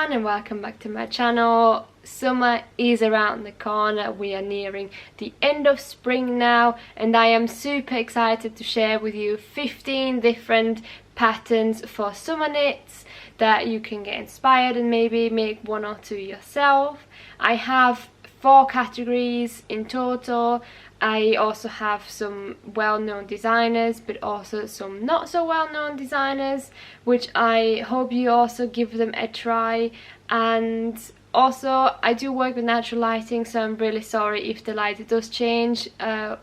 everyone and welcome back to my channel. Summer is around the corner. We are nearing the end of spring now and I am super excited to share with you 15 different patterns for summer knits that you can get inspired and maybe make one or two yourself. I have 4 categories in total. I also have some well-known designers but also some not so well-known designers, which I hope you also give them a try. And also I do work with natural lighting, so I'm really sorry if the light does change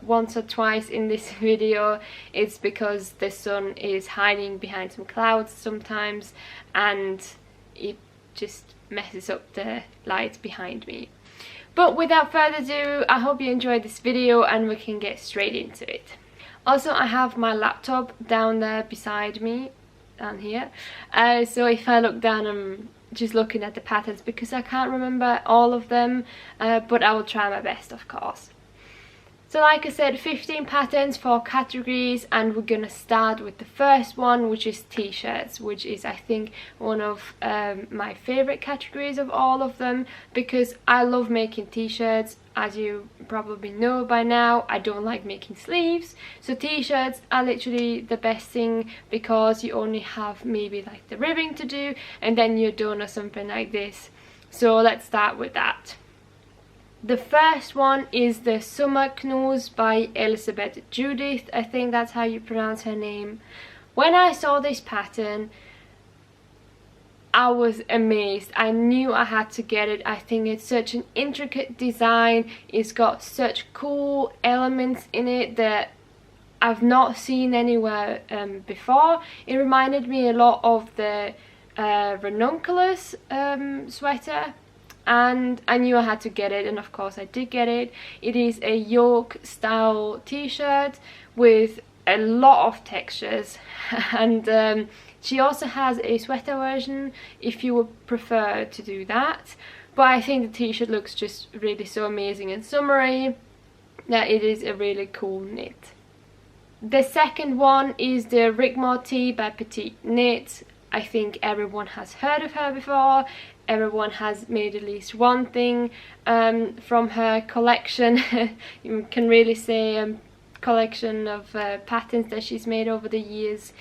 once or twice in this video. It's because the sun is hiding behind some clouds sometimes and it just messes up the light behind me. But without further ado, I hope you enjoyed this video and we can get straight into it. Also, I have my laptop down there beside me, down here. So if I look down, I'm just looking at the patterns because I can't remember all of them, but I will try my best, of course. So like I said, 15 patterns, 4 categories, and we're gonna start with the first one, which is t-shirts, which is I think one of my favorite categories of all of them, because I love making t-shirts. As you probably know by now, I don't like making sleeves, so t-shirts are literally the best thing because you only have maybe like the ribbing to do and then you're done or something like this. So let's start with that. The first one is the Summerknus by Elsebeth, Judith, I think that's how you pronounce her name. When I saw this pattern, I was amazed. I knew I had to get it. I think it's such an intricate design. It's got such cool elements in it that I've not seen anywhere before. It reminded me a lot of the ranunculus sweater. And I knew I had to get it, and of course I did get it. It is a yoke style t-shirt with a lot of textures and she also has a sweater version if you would prefer to do that. But I think the t-shirt looks just really so amazing and summery that it is a really cool knit. The second one is the Rigmor Tee by Petite Knit. I think everyone has heard of her before. Everyone has made at least one thing from her collection. You can really say collection of patterns that she's made over the years.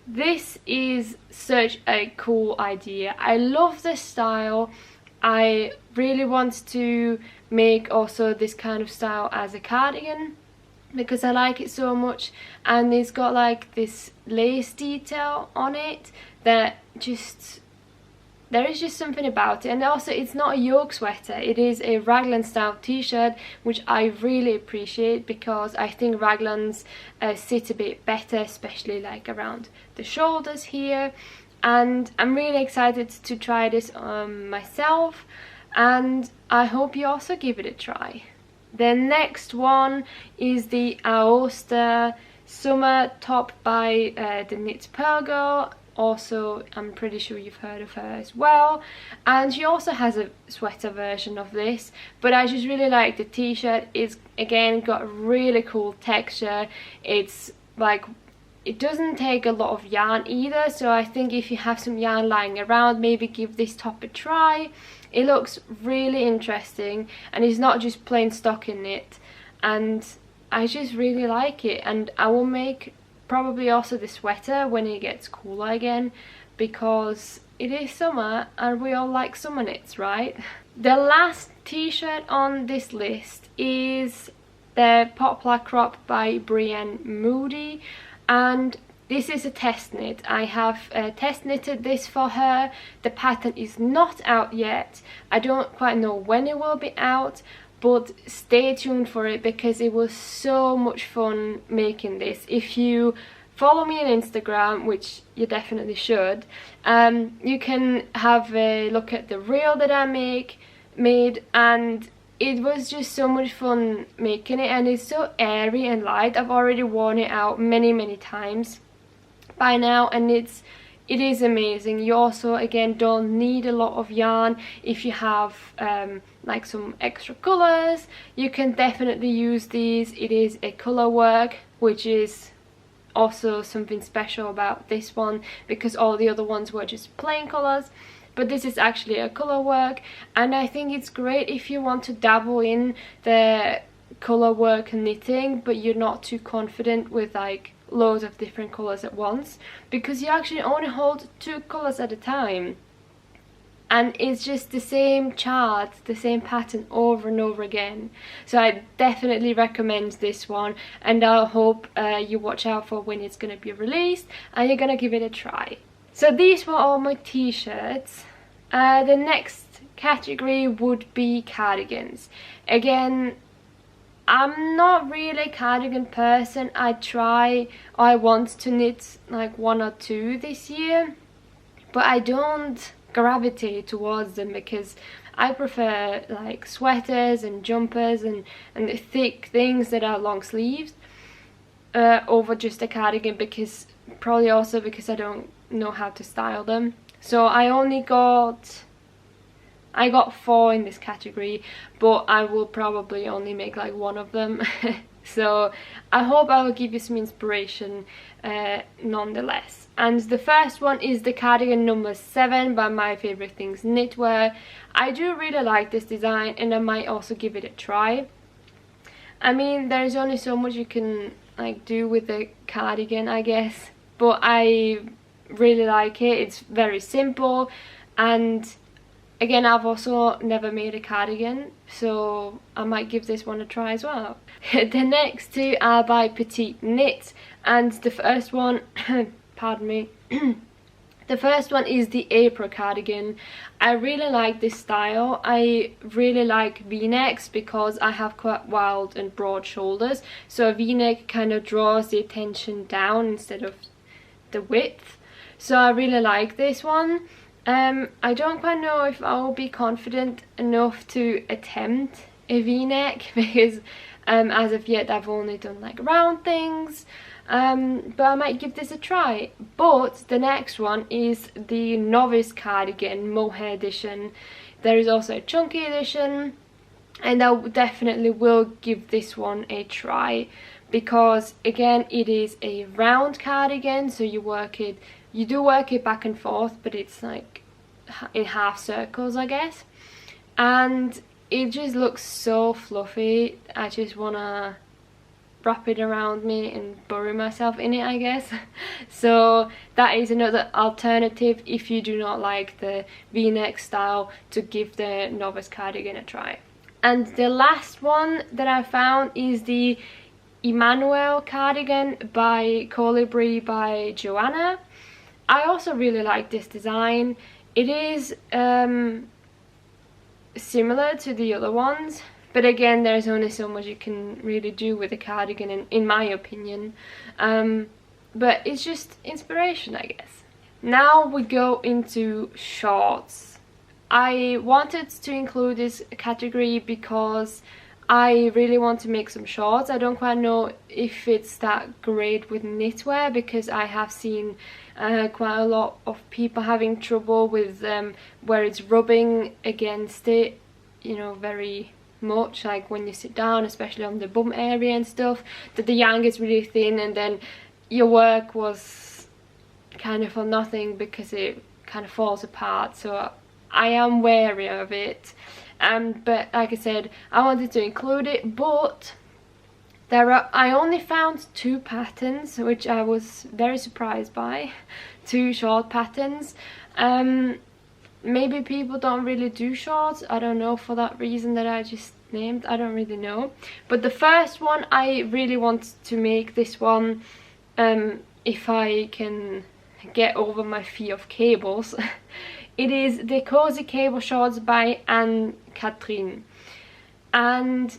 This is such a cool idea. I love this style. I really want to make also this kind of style as a cardigan because I like it so much, and it's got like this lace detail on it that just, there is just something about it. And also it's not a yoke sweater, it is a raglan style t-shirt, which I really appreciate because I think raglans sit a bit better, especially like around the shoulders here. And I'm really excited to try this myself, and I hope you also give it a try. The next one is the Aosta Summer top by the Knit Purl Girl. Also, I'm pretty sure you've heard of her as well, and she also has a sweater version of this, but I just really like the t-shirt. It's again got really cool texture. It's like, it doesn't take a lot of yarn either, so I think if you have some yarn lying around, maybe give this top a try. It looks really interesting and it's not just plain stocking knit, and I just really like it. And I will make probably also the sweater when it gets cooler again, because it is summer and we all like summer knits, right? The last t-shirt on this list is the Poplar crop by Brienne Moody, and this is a test knit. I have test knitted this for her. The pattern is not out yet. I don't quite know when it will be out, but stay tuned for it because it was so much fun making this. If you follow me on Instagram, which you definitely should, you can have a look at the reel that I made, and it was just so much fun making it, and it's so airy and light. I've already worn it out many times by now, and it is amazing. You also again don't need a lot of yarn. If you have like some extra colors, you can definitely use these. It is a color work, which is also something special about this one because all the other ones were just plain colors. but this is actually a color work, and I think it's great if you want to dabble in the color work knitting but you're not too confident with like loads of different colors at once, because you actually only hold 2 colors at a time and it's just the same chart, the same pattern over and over again. So I definitely recommend this one, and I hope you watch out for when it's going to be released and you're going to give it a try. So these were all my t-shirts. The next category would be cardigans. Again, I'm not really a cardigan person. I want to knit like 1 or 2 this year, but I don't gravitate towards them because I prefer like sweaters and jumpers and thick things that are long sleeves over just a cardigan, because probably also because I don't know how to style them. So I got 4 in this category, but I will probably only make like 1 of them. So I hope I will give you some inspiration nonetheless. And the first one is the Cardigan number 7 by My Favorite Things Knitwear. I do really like this design and I might also give it a try. I mean, there's only so much you can like do with the cardigan, I guess, but I really like it. It's very simple, and again, I've also never made a cardigan, so I might give this one a try as well. The next 2 are by Petite Knit, and the first one pardon me, the first one is the April cardigan. I really like this style. I really like v-necks because I have quite wide and broad shoulders, so a v-neck kind of draws the attention down instead of the width. So I really like this one. I don't quite know if I will be confident enough to attempt a v-neck because as of yet I've only done like round things, but I might give this a try. But the next one is the Novice Cardigan mohair edition. There is also a chunky edition, and I definitely will give this one a try because again it is a round cardigan, so you do work it back and forth, but it's like in half circles, I guess, and it just looks so fluffy. I just wanna wrap it around me and bury myself in it, I guess. So that is another alternative if you do not like the v-neck style, to give the Novice Cardigan a try. And the last one that I found is the Emmanuel Cardigan by Kolibri by Johanna. I also really like this design. It is similar to the other ones, but again there's only so much you can really do with a cardigan in my opinion, but it's just inspiration, I guess. Now we go into shorts. I wanted to include this category because I really want to make some shorts. I don't quite know if it's that great with knitwear because I have seen quite a lot of people having trouble with where it's rubbing against it, you know, very much, like when you sit down, especially on the bum area and stuff, that the yarn gets really thin and then your work was kind of for nothing because it kind of falls apart. So I am wary of it. But like I said, I wanted to include it, but I only found 2 patterns, which I was very surprised by. 2 short patterns. Maybe people don't really do shorts, I don't know, for that reason that I just named, I don't really know. But the first one, I really want to make this one, if I can get over my fear of cables. It is the Cozy Cable Shorts by Ann Kathrin, and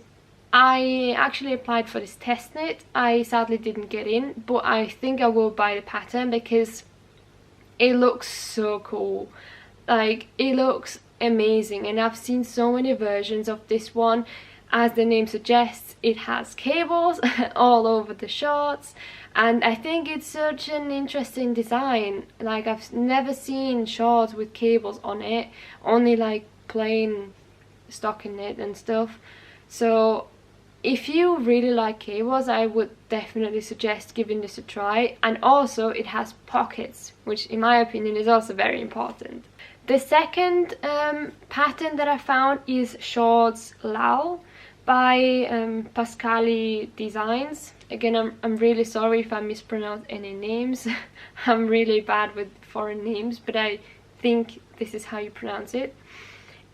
I actually applied for this test knit. I sadly didn't get in, but I think I will buy the pattern because it looks so cool. Like, it looks amazing, and I've seen so many versions of this one. As the name suggests, it has cables all over the shorts, and I think it's such an interesting design. Like, I've never seen shorts with cables on it, only like plain stocking knit and stuff. So if you really like cables, I would definitely suggest giving this a try. And also it has pockets, which in my opinion is also very important. The second pattern that I found is Shorts Lal by Pascuali Designs. Again, I'm really sorry if I mispronounce any names. I'm really bad with foreign names, but I think this is how you pronounce it.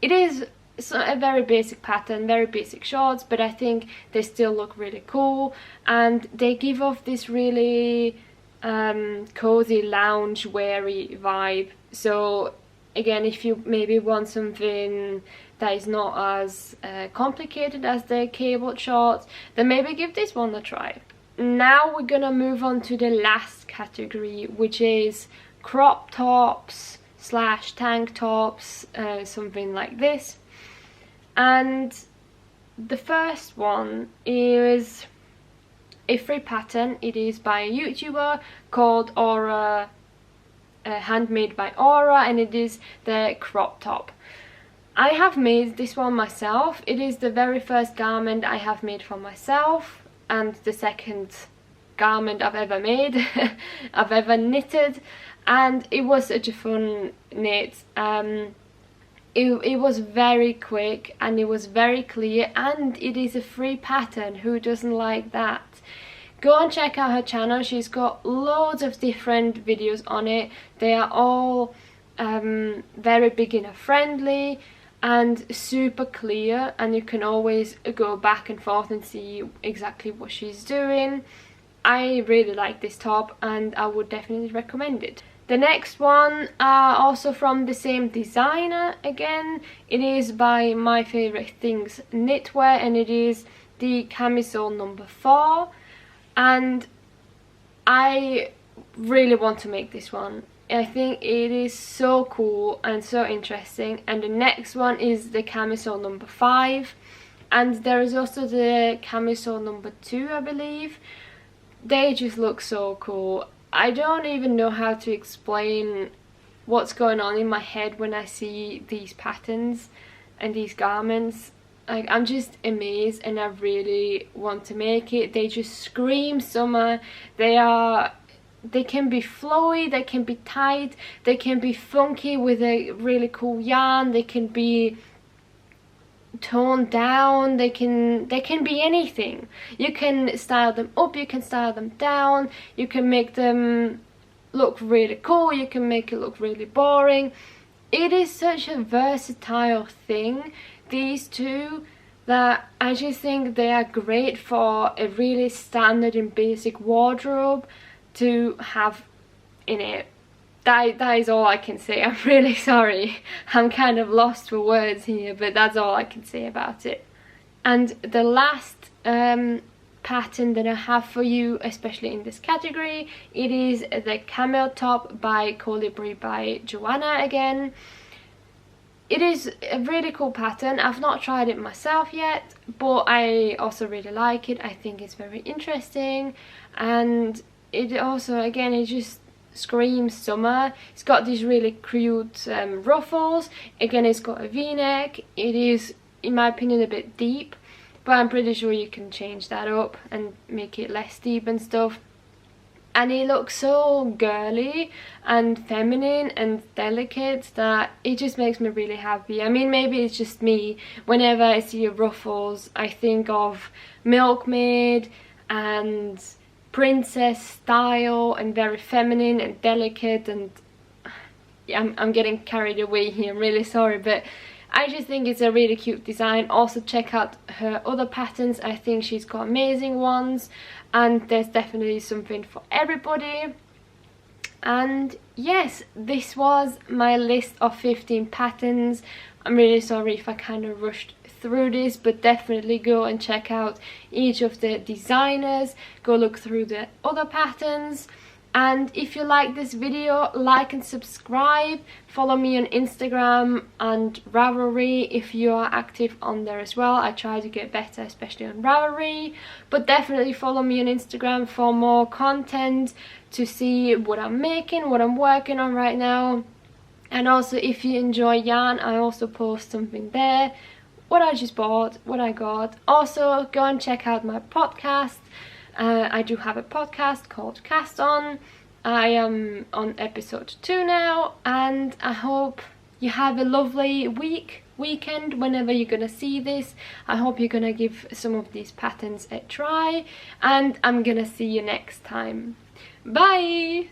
It is a very basic pattern, very basic shorts, but I think they still look really cool, and they give off this really cozy lounge weary vibe. So again, if you maybe want something that is not as complicated as the cable shorts, then maybe give this one a try. Now we're gonna move on to the last category, which is crop tops / tank tops, something like this. And the first one is a free pattern. It is by a YouTuber called Aura, handmade by Aura, and it is the crop top. I have made this one myself. It is the very first garment I have made for myself, and the second garment I've ever made, I've ever knitted, and it was such a fun knit. It was very quick, and it was very clear, and it is a free pattern. Who doesn't like that? Go and check out her channel. She's got loads of different videos on it. They are all very beginner friendly and super clear, and you can always go back and forth and see exactly what she's doing. I really like this top, and I would definitely recommend it. The next one are also from the same designer again. It is by My Favorite Things Knitwear, and it is the camisole number 4. And I really want to make this one. I think it is so cool and so interesting. And the next one is the camisole number 5. And there is also the camisole number 2, I believe. They just look so cool. I don't even know how to explain what's going on in my head when I see these patterns and these garments. Like, I'm just amazed, and I really want to make it. They just scream summer. They can be flowy, they can be tight, they can be funky with a really cool yarn, they can be toned down, they can be anything. You can style them up, you can style them down, you can make them look really cool, you can make it look really boring. It is such a versatile thing, these two, that I just think they are great for a really standard and basic wardrobe to have in it. That is all I can say. I'm really sorry. I'm kind of lost for words here, but that's all I can say about it. And the last pattern that I have for you, especially in this category, it is the camel top by Kolibri by Johanna again. It is a really cool pattern. I've not tried it myself yet, but I also really like it. I think it's very interesting, and it also, again, it just screams summer. It's got these really cute ruffles. Again, it's got a v-neck. It is, in my opinion, a bit deep, but I'm pretty sure you can change that up and make it less deep and stuff. And it looks so girly and feminine and delicate that it just makes me really happy. I mean, maybe it's just me. Whenever I see ruffles, I think of Milkmaid and princess style and very feminine and delicate, and I'm getting carried away here, I'm really sorry, but I just think it's a really cute design. Also check out her other patterns. I think she's got amazing ones, and there's definitely something for everybody. And yes, this was my list of 15 patterns. I'm really sorry if I kind of rushed through this, but definitely go and check out each of the designers, go look through the other patterns. And if you like this video, like and subscribe. Follow me on Instagram and Ravelry if you are active on there as well. I try to get better, especially on Ravelry, but definitely follow me on Instagram for more content, to see what I'm making, what I'm working on right now. And also, if you enjoy yarn, I also post something there, what I just bought, what I got. Also, go and check out my podcast. I do have a podcast called Cast On. I am on episode 2 now, and I hope you have a lovely weekend whenever you're gonna see this. I hope you're gonna give some of these patterns a try, and I'm gonna see you next time. Bye!